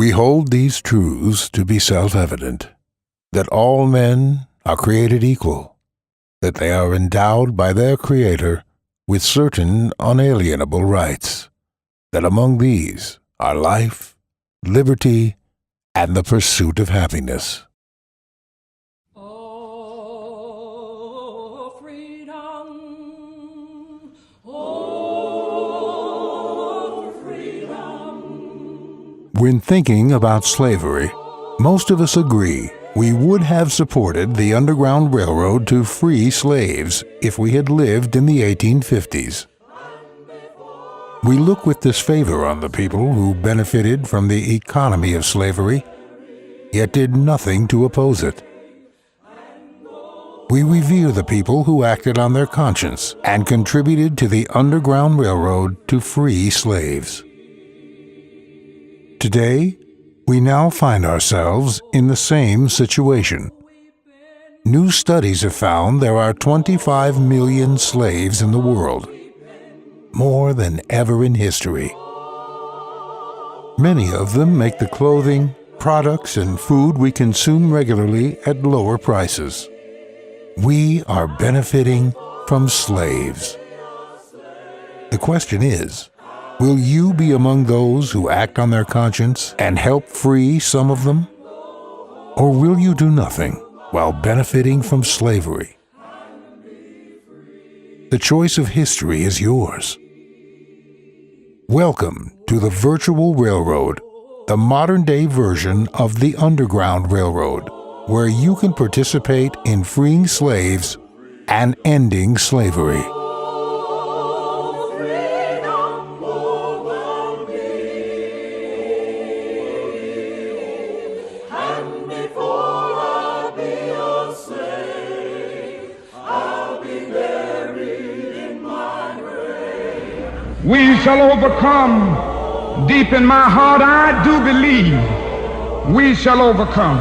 We hold these truths to be self-evident, that all men are created equal, that they are endowed by their Creator with certain unalienable rights, that among these are life, liberty, and the pursuit of happiness. Oh, freedom. Oh, freedom. When thinking about slavery, most of us agree we would have supported the Underground Railroad to free slaves if we had lived in the 1850s. We look with disfavor on the people who benefited from the economy of slavery, yet did nothing to oppose it. We revere the people who acted on their conscience and contributed to the Underground Railroad to free slaves. Today, we now find ourselves in the same situation. New studies have found there are 25 million slaves in the world, more than ever in history. Many of them make the clothing, products, and food we consume regularly at lower prices. We are benefiting from slaves. The question is, will you be among those who act on their conscience and help free some of them? Or will you do nothing while benefiting from slavery? The choice of history is yours. Welcome to the Virtual Railroad, the modern-day version of the Underground Railroad, where you can participate in freeing slaves and ending slavery. We shall overcome. Deep in my heart, I do believe we shall overcome.